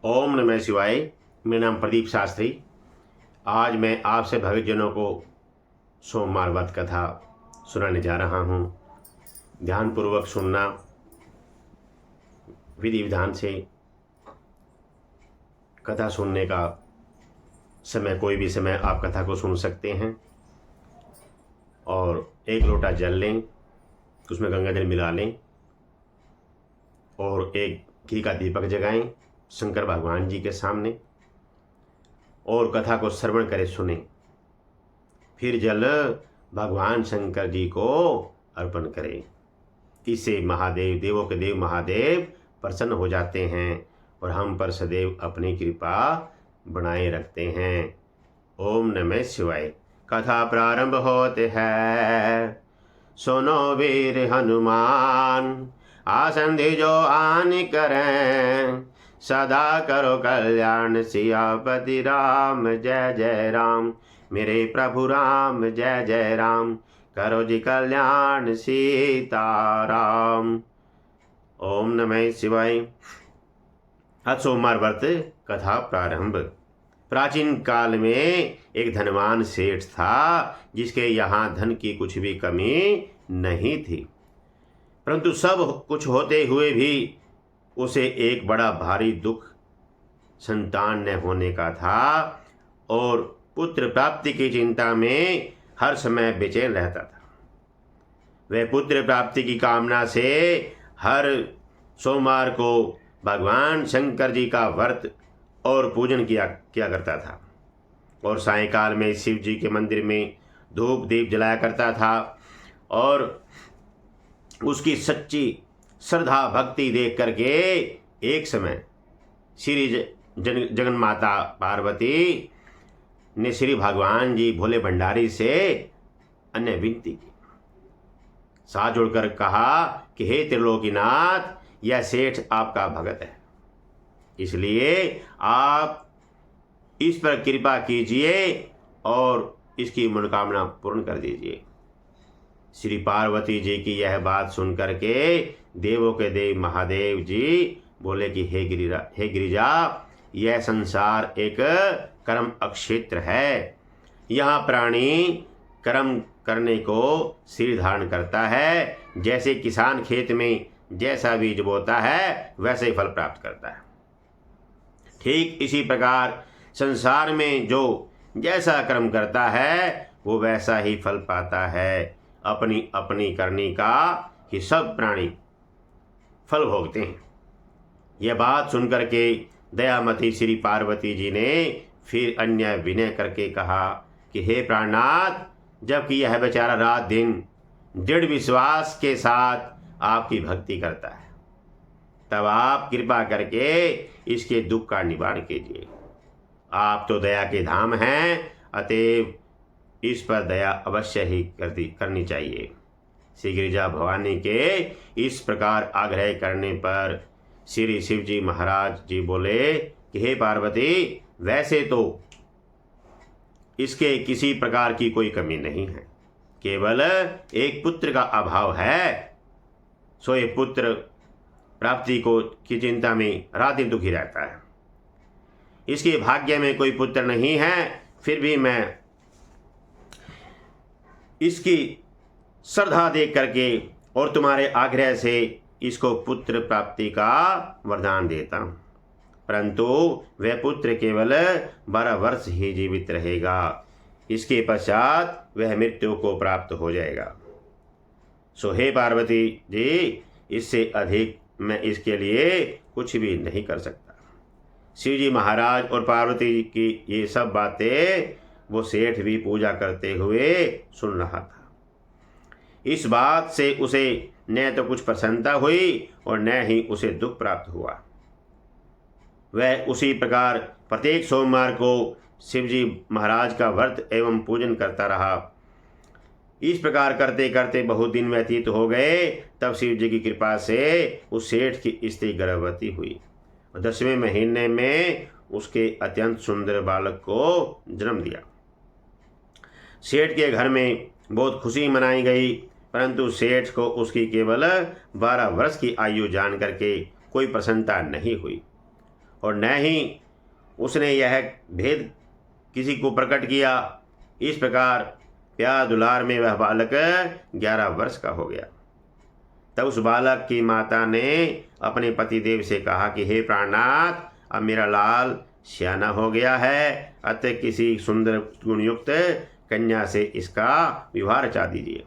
ओम नमः शिवाय। मेरा नाम प्रदीप शास्त्री। आज मैं आपसे भक्तजनों को सोमवार व्रत कथा सुनाने जा रहा हूँ। ध्यानपूर्वक सुनना, विधि विधान से कथा सुनने का समय कोई भी समय आप कथा को सुन सकते हैं। और एक लोटा जल लें, उसमें गंगा जल मिला लें और एक घी का दीपक जगाएं शंकर भगवान जी के सामने और कथा को श्रवण करें, सुने। फिर जल भगवान शंकर जी को अर्पण करें। इससे महादेव, देवों के देव महादेव प्रसन्न हो जाते हैं और हम पर सदैव अपनी कृपा बनाए रखते हैं। ओम नमः शिवाय। कथा प्रारंभ होते है। सुनो वीर हनुमान, आसंधि जो आन करें, सदा करो कल्याण सियापति राम। जय जय राम मेरे प्रभु राम, जय जय राम करो जी कल्याण सीताराम। ओम नमः शिवाय। आज सोमवार व्रत कथा प्रारंभ। प्राचीन काल में एक धनवान सेठ था, जिसके यहाँ धन की कुछ भी कमी नहीं थी, परंतु सब कुछ होते हुए भी उसे एक बड़ा भारी दुख संतान न होने का था और पुत्र प्राप्ति की चिंता में हर समय बेचैन रहता था। वह पुत्र प्राप्ति की कामना से हर सोमवार को भगवान शंकर जी का व्रत और पूजन किया करता था और सायंकाल में शिव जी के मंदिर में धूप दीप जलाया करता था। और उसकी सच्ची श्रद्धा भक्ति देख करके एक समय श्री जगन माता पार्वती ने श्री भगवान जी भोले भंडारी से अन्य विनती की। साथ जोड़कर कहा कि हे त्रिलोकीनाथ, यह सेठ आपका भगत है, इसलिए आप इस पर कृपा कीजिए और इसकी मनोकामना पूर्ण कर दीजिए। श्री पार्वती जी की यह बात सुनकर के देवों के देव महादेव जी बोले कि हे गिरिजा, यह संसार एक कर्म अक्षेत्र है। यहाँ प्राणी कर्म करने को सिर धारण करता है। जैसे किसान खेत में जैसा बीज बोता है वैसे ही फल प्राप्त करता है, ठीक इसी प्रकार संसार में जो जैसा कर्म करता है वो वैसा ही फल पाता है। अपनी अपनी करनी का ही सब प्राणी फल भोगते हैं। यह बात सुनकर के दयामती श्री पार्वती जी ने फिर अन्य विनय करके कहा कि हे प्राणनाथ, जबकि यह बेचारा रात दिन दृढ़ विश्वास के साथ आपकी भक्ति करता है, तब आप कृपा करके इसके दुख का निवारण कीजिए। आप तो दया के धाम हैं, अतएव इस पर दया अवश्य ही करनी चाहिए। श्री गिरिजा भवानी के इस प्रकार आग्रह करने पर श्री शिव जी महाराज जी बोले कि हे पार्वती, वैसे तो इसके किसी प्रकार की कोई कमी नहीं है, केवल एक पुत्र का अभाव है। सो ये पुत्र प्राप्ति की चिंता में रात दिन दुखी रहता है। इसके भाग्य में कोई पुत्र नहीं है, फिर भी मैं इसकी श्रद्धा देख करके और तुम्हारे आग्रह से इसको पुत्र प्राप्ति का वरदान देता हूँ, परंतु वह पुत्र केवल 12 वर्ष ही जीवित रहेगा। इसके पश्चात वह मृत्यु को प्राप्त हो जाएगा। सो हे पार्वती जी, इससे अधिक मैं इसके लिए कुछ भी नहीं कर सकता। शिव जी महाराज और पार्वती की ये सब बातें वो सेठ भी पूजा करते हुए सुन रहा था। इस बात से उसे न तो कुछ प्रसन्नता हुई और न ही उसे दुख प्राप्त हुआ। वह उसी प्रकार प्रत्येक सोमवार को शिव जी महाराज का व्रत एवं पूजन करता रहा। इस प्रकार करते करते बहुत दिन व्यतीत हो गए। तब शिव जी की कृपा से उस सेठ की स्त्री गर्भवती हुई और 10वें महीने में उसके अत्यंत सुंदर बालक को जन्म दिया। सेठ के घर में बहुत खुशी मनाई गई, परंतु सेठ को उसकी केवल 12 वर्ष की आयु जान करके कोई प्रसन्नता नहीं हुई। और न ही उसने यह भेद किसी को प्रकट किया। इस प्रकार प्यार दुलार में वह बालक 11 वर्ष का हो गया। तब उस बालक की माता ने अपने पतिदेव से कहा कि हे प्राणनाथ, अब मेरा लाल सियाना हो गया है, अतः किसी सुंदर गुणयुक्त कन्या से इसका विवाह रचा दीजिए।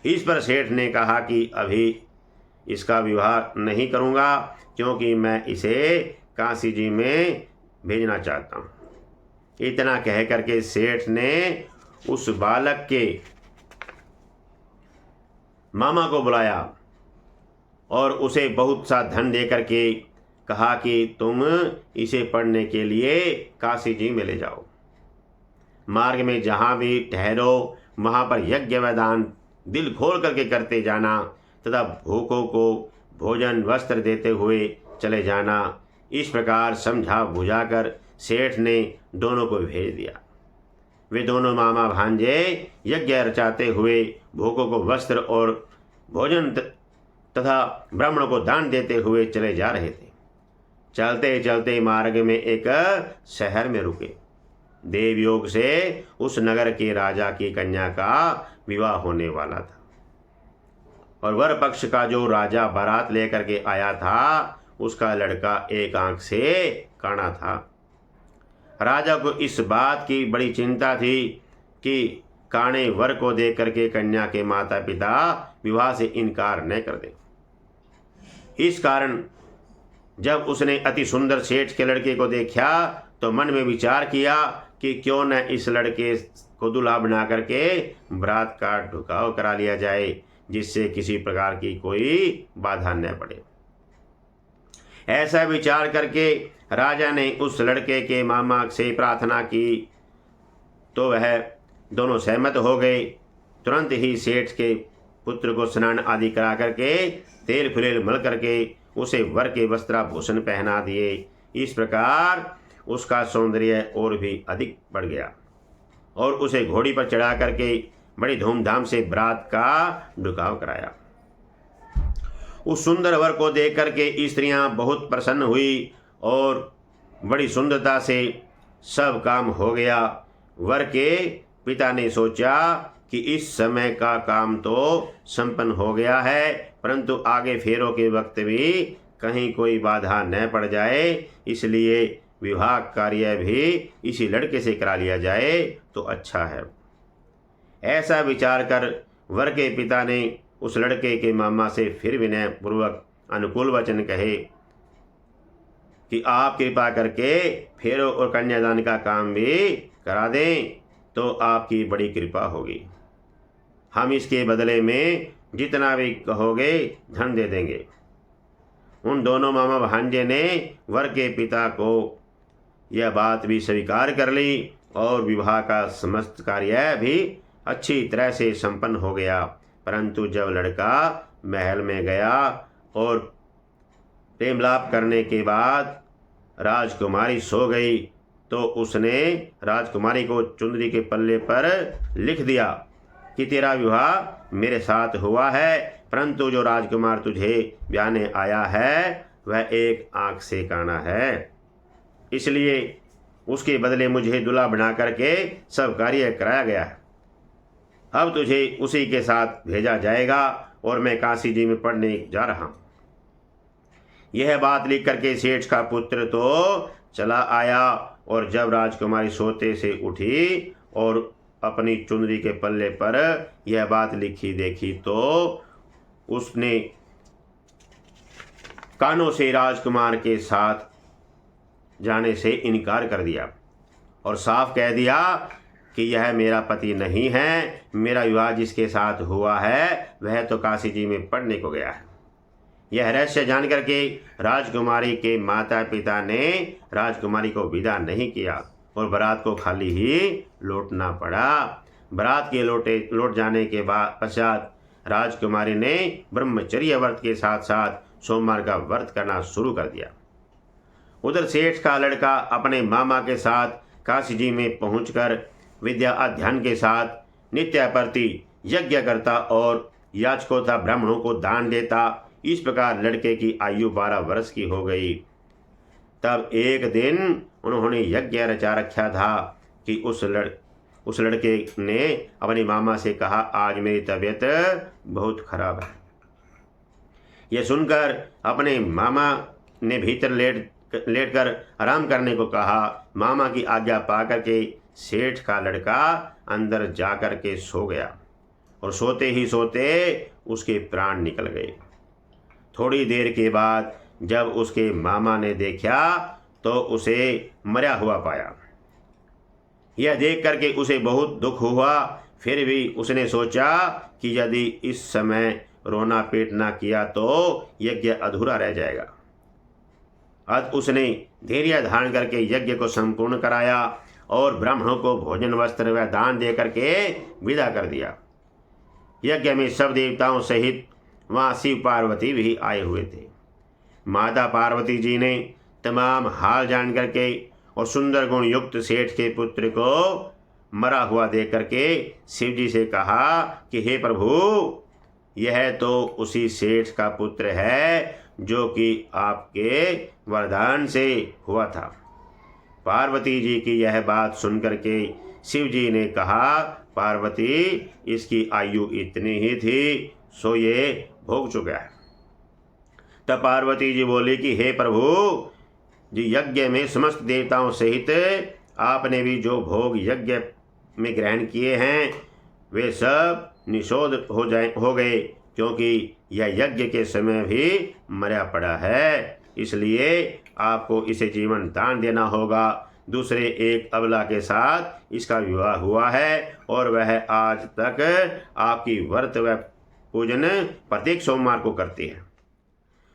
इस पर सेठ ने कहा कि अभी इसका विवाह नहीं करूँगा, क्योंकि मैं इसे काशी जी में भेजना चाहता हूँ। इतना कह करके सेठ ने उस बालक के मामा को बुलाया और उसे बहुत सा धन दे करके कहा कि तुम इसे पढ़ने के लिए काशी जी में ले जाओ। मार्ग में जहाँ भी ठहरो वहाँ पर यज्ञ व दान दिल खोल करके करते जाना तथा भूखों को भोजन वस्त्र देते हुए चले जाना। इस प्रकार समझा बुझाकर सेठ ने दोनों को भेज दिया। वे दोनों मामा भांजे यज्ञ रचाते हुए भूखों को वस्त्र और भोजन तथा ब्राह्मणों को दान देते हुए चले जा रहे थे। चलते चलते मार्ग में एक शहर में रुके। देवयोग से उस नगर के राजा की कन्या का विवाह होने वाला था और वर पक्ष का जो राजा बारात लेकर के आया था उसका लड़का एक आंख से काना था। राजा को इस बात की बड़ी चिंता थी कि काणे वर को देख करके कन्या के माता पिता विवाह से इनकार न कर दें। इस कारण जब उसने अति सुंदर सेठ के लड़के को देखा तो मन में विचार किया कि क्यों न इस लड़के को दूल्हा बना करके बरात का ढुकाव करा लिया जाए, जिससे किसी प्रकार की कोई बाधा न पड़े। ऐसा विचार करके राजा ने उस लड़के के मामा से प्रार्थना की तो वह दोनों सहमत हो गए। तुरंत ही सेठ के पुत्र को स्नान आदि करा करके तेल फुलेल मल करके उसे वर के वस्त्राभूषण पहना दिए। इस प्रकार उसका सौंदर्य और भी अधिक बढ़ गया और उसे घोड़ी पर चढ़ा करके बड़ी धूमधाम से बरात का ढुकाव कराया। उस सुंदर वर को देख करके स्त्रियां बहुत प्रसन्न हुई और बड़ी सुंदरता से सब काम हो गया। वर के पिता ने सोचा कि इस समय का काम तो संपन्न हो गया है, परंतु आगे फेरों के वक्त भी कहीं कोई बाधा न पड़ जाए, इसलिए विवाह कार्य भी इसी लड़के से करा लिया जाए तो अच्छा है। ऐसा विचार कर वर के पिता ने उस लड़के के मामा से फिर विनय पूर्वक अनुकूल वचन कहे कि आप कृपा करके फेरों और कन्यादान का काम भी करा दें तो आपकी बड़ी कृपा होगी। हम इसके बदले में जितना भी कहोगे धन दे देंगे। उन दोनों मामा भांजे ने वर के पिता को यह बात भी स्वीकार कर ली और विवाह का समस्त कार्य भी अच्छी तरह से संपन्न हो गया। परंतु जब लड़का महल में गया और प्रेमलाप करने के बाद राजकुमारी सो गई तो उसने राजकुमारी को चुंदरी के पल्ले पर लिख दिया कि तेरा विवाह मेरे साथ हुआ है, परंतु जो राजकुमार तुझे ब्याहने आया है वह एक आंख से काना है, इसलिए उसके बदले मुझे दूल्हा बना करके सब कार्य कराया गया है। अब तुझे उसी के साथ भेजा जाएगा और मैं काशी जी में पढ़ने जा रहा हूँ। यह बात लिख करके सेठ का पुत्र तो चला आया और जब राजकुमारी सोते से उठी और अपनी चुनरी के पल्ले पर यह बात लिखी देखी तो उसने कानों से राजकुमार के साथ जाने से इनकार कर दिया और साफ कह दिया कि यह मेरा पति नहीं है। मेरा विवाह जिसके साथ हुआ है वह तो काशी जी में पढ़ने को गया है। यह रहस्य जान करके राजकुमारी के माता पिता ने राजकुमारी को विदा नहीं किया और बारात को खाली ही लौटना पड़ा। बारात के लौट जाने के बाद पश्चात राजकुमारी ने ब्रह्मचर्य व्रत के साथ साथ सोमवार का व्रत करना शुरू कर दिया। उधर सेठ का लड़का अपने मामा के साथ काशी जी में पहुंचकर विद्या अध्ययन के साथ नित्य प्रति यज्ञ करता और याचकों तथा ब्राह्मणों को दान देता। इस प्रकार लड़के की आयु 12 वर्ष की हो गई। तब एक दिन उन्होंने यज्ञ रचा रखा था कि उस लड़के ने अपने मामा से कहा, आज मेरी तबीयत बहुत खराब है। यह सुनकर अपने मामा ने भीतर लेटकर आराम करने को कहा। मामा की आज्ञा पाकर के सेठ का लड़का अंदर जाकर के सो गया और सोते ही सोते उसके प्राण निकल गए। थोड़ी देर के बाद जब उसके मामा ने देखा तो उसे मरा हुआ पाया। यह देख करके उसे बहुत दुख हुआ। फिर भी उसने सोचा कि यदि इस समय रोना पीटना किया तो यज्ञ अधूरा रह जाएगा। अतः उसने धैर्य धारण करके यज्ञ को संपूर्ण कराया और ब्राह्मणों को भोजन वस्त्र व दान दे करके विदा कर दिया। यज्ञ में सब देवताओं सहित वहाँ शिव पार्वती भी आए हुए थे। माता पार्वती जी ने तमाम हाल जान करके और सुंदर गुण युक्त सेठ के पुत्र को मरा हुआ देख करके शिव जी से कहा कि हे प्रभु, यह तो उसी सेठ का पुत्र है जो कि आपके वरदान से हुआ था। पार्वती जी की यह बात सुन करके शिव जी ने कहा, पार्वती, इसकी आयु इतनी ही थी, सो ये भोग चुका है। तब पार्वती जी बोली कि हे प्रभु जी, यज्ञ में समस्त देवताओं सहित आपने भी जो भोग यज्ञ में ग्रहण किए हैं वे सब निषोध हो गए, क्योंकि यह यज्ञ के समय भी मरा पड़ा है। इसलिए आपको इसे जीवन दान देना होगा। दूसरे एक अबला के साथ इसका विवाह हुआ है और वह आज तक आपकी व्रत व पूजन प्रत्येक सोमवार को करती है।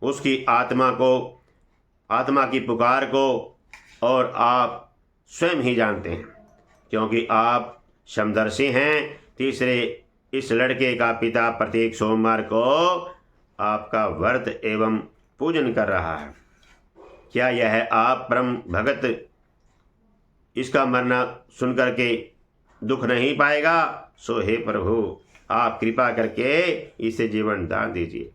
उसकी आत्मा की पुकार को और आप स्वयं ही जानते हैं, क्योंकि आप समदर्शी हैं। तीसरे, इस लड़के का पिता प्रत्येक सोमवार को आपका व्रत एवं पूजन कर रहा है। क्या यह आप परम भगत इसका मरना सुनकर के दुख नहीं पाएगा? सो हे प्रभु, आप कृपा करके इसे जीवन दान दीजिए।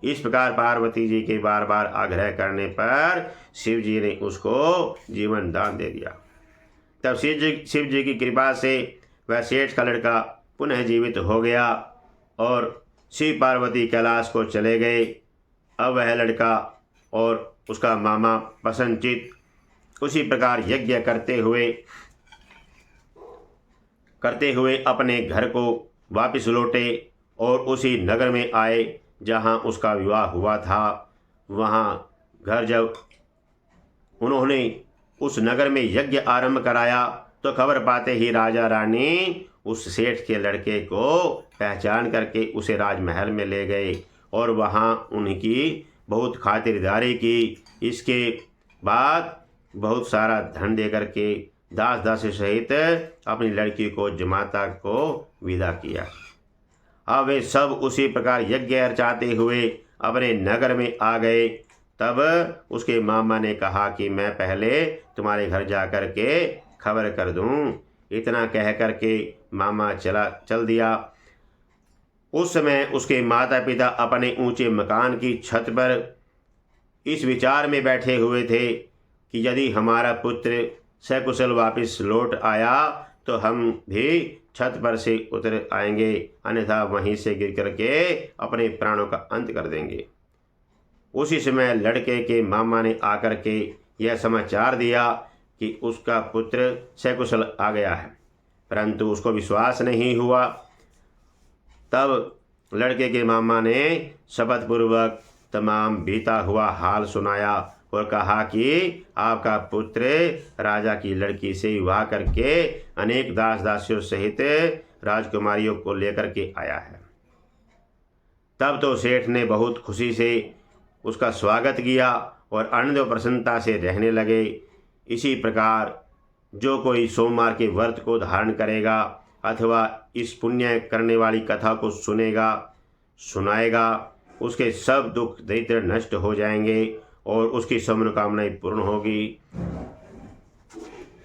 इस प्रकार पार्वती जी के बार बार आग्रह करने पर शिव जी ने उसको जीवन दान दे दिया। तब शिव जी की कृपा से वह सेठ का लड़का पुनः जीवित हो गया और शिव पार्वती कैलाश को चले गए। अब वह लड़का और उसका मामा प्रसन्नचित उसी प्रकार यज्ञ करते हुए अपने घर को वापस लौटे और उसी नगर में आए जहाँ उसका विवाह हुआ था। वहाँ घर जब उन्होंने उस नगर में यज्ञ आरंभ कराया तो खबर पाते ही राजा रानी उस सेठ के लड़के को पहचान करके उसे राजमहल में ले गए और वहाँ उनकी बहुत खातिरदारी की। इसके बाद बहुत सारा धन दे करके दास दासी सहित अपनी लड़की को जमाता को विदा किया। अब वे सब उसी प्रकार यज्ञ रचाते हुए अपने नगर में आ गए। तब उसके मामा ने कहा कि मैं पहले तुम्हारे घर जा कर के खबर कर दूं। इतना कह कर के मामा चल दिया। उस समय उसके माता पिता अपने ऊंचे मकान की छत पर इस विचार में बैठे हुए थे कि यदि हमारा पुत्र सकुशल वापस लौट आया तो हम भी छत पर से उतर आएंगे, अन्यथा वहीं से गिर करके अपने प्राणों का अंत कर देंगे। उसी समय लड़के के मामा ने आकर के यह समाचार दिया कि उसका पुत्र सकुशल आ गया है, परंतु उसको विश्वास नहीं हुआ। तब लड़के के मामा ने शपथपूर्वक तमाम बीता हुआ हाल सुनाया और कहा कि आपका पुत्र राजा की लड़की से विवाह करके अनेक दास दासियों सहित राजकुमारियों को लेकर के आया है। तब तो सेठ ने बहुत खुशी से उसका स्वागत किया और आनंद और प्रसन्नता से रहने लगे। इसी प्रकार जो कोई सोमवार के व्रत को धारण करेगा अथवा इस पुण्य करने वाली कथा को सुनाएगा, उसके सब दुख दरिद्र नष्ट हो जाएंगे और उसकी सब मनोकामनाएं पूर्ण होगी।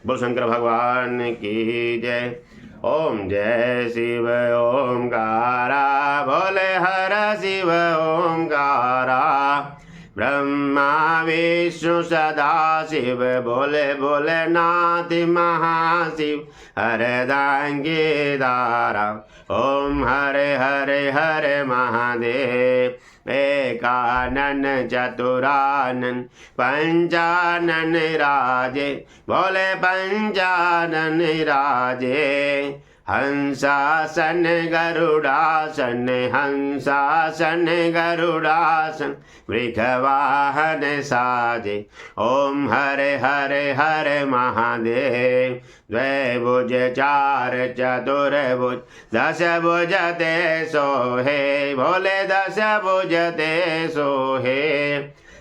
बोल शंकर भगवान की जय। ओम जय शिव ओमकारा, भोले हर शिव ओमकारा, ब्रह्मा विष्णु सदाशिव बोले भोलेनाथ महाशिव अर्धांगीदारा। ओम हरे हरे हरे महादेव। एकानन चतुरानन पंचानन राजे बोले पंचानन राजे। हंसासन गरुड़ासन हंसासन गरुड़ासन वृषवाहन साजे। ओम हरे हरे हरे महादेव। द्वैभुज चार चतुर्भुज दश भुज ते सोहे भोले दश भुज ते सोहे।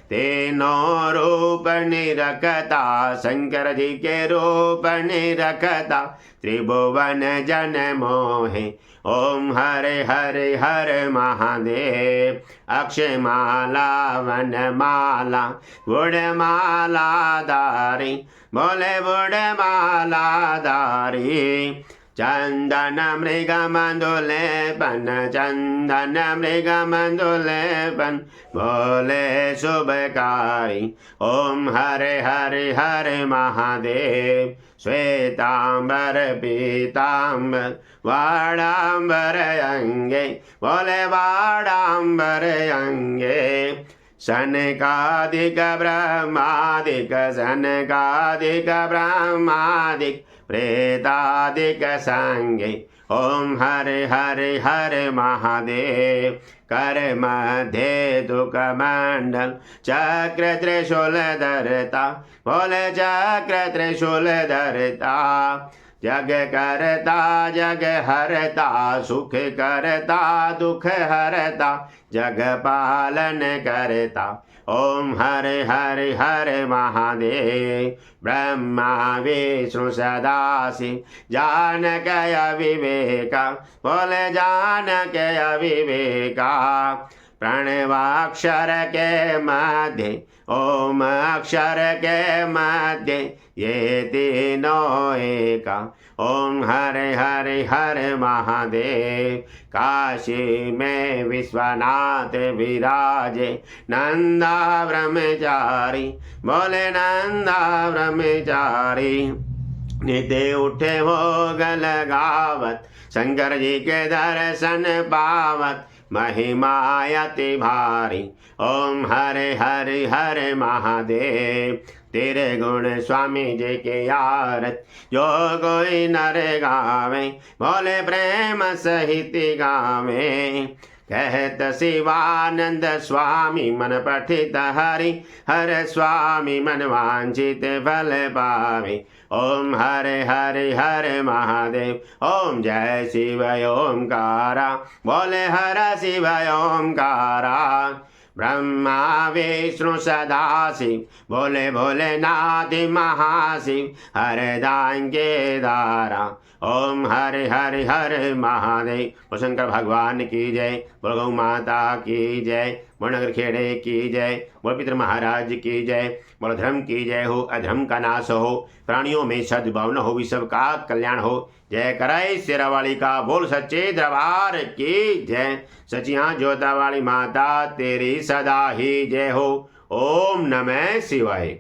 तीनों रूप निरखता शंकर जी के रूप निरखता त्रिभुवन जन मोहे। ओम हरे हरे हरे महादेव। अक्षय माला वन माला बुढ़ माला दारी बोले बुढ़ माला दारी। चंदन मृग मंदुलेपन चंदन मृग मंदुलेपन बोले शुभकारी। ओम हरे हरे हरे महादेव। श्वेतांबर पीतांबर वाडांबर अंगे बोले वाडांबर अंगे। सनकादिक ब्रह्मादिक सनकादिक ब्रह्मादिक प्रेतादिक संगे। ओम हरे हरे हरे महादेव। कर मध्य दुख मंडल चक्र त्रिशूल धरता बोले चक्र त्रिशूल धरता। जग करता जग हरता सुख करता दुख हरता जग पालन करता। ओम हरे हरे हरे महादेव। ब्रह्मा विष्णु सदाशिव जानक अविवेका बोले जानक अविवेका। प्रणवाक्षर के मध्य ओम अक्षर के मध्य ये तीनों एका। ओम हरे हरे हरे महादेव। काशी में विश्वनाथ विराजे नंदा ब्रह्मचारी बोले नंदा ब्रह्मचारी। नित्य उठे हो गल गावत शंकर जी के दर्शन पावत महिमायति भारी। ओम हरे हरे हरे महादेव। तेरे गुण स्वामी जी के आरत जो कोई नर गावे बोले प्रेम सहित गावे। कहत शिवानंद स्वामी मन पठित हरि हर स्वामी मन वांछित फल पावे। ओम हरे हरे हरे महादेव। ओम जय शिव ओमकारा बोले हर शिव ओमकारा। ब्रह्मा विष्णु सदाशिव बोले भोलेनाथ महाशिव हरदांगे दारा। ओम हरे हरे हरे महादेव। बोल शंकर भगवान की जय। बोल गौ माता की जय। बोल नगर खेड़े की जय। बोल पितर महाराज की जय। बोल धर्म की जय हो अधर्म का नाश हो प्राणियों में सद्भावना हो विश्व का कल्याण हो। जय कराई शेरावाली का बोल सच्चे दरबार की जय। सचिया जोता वाली माता तेरी सदा ही जय हो। ओम नमः शिवाय।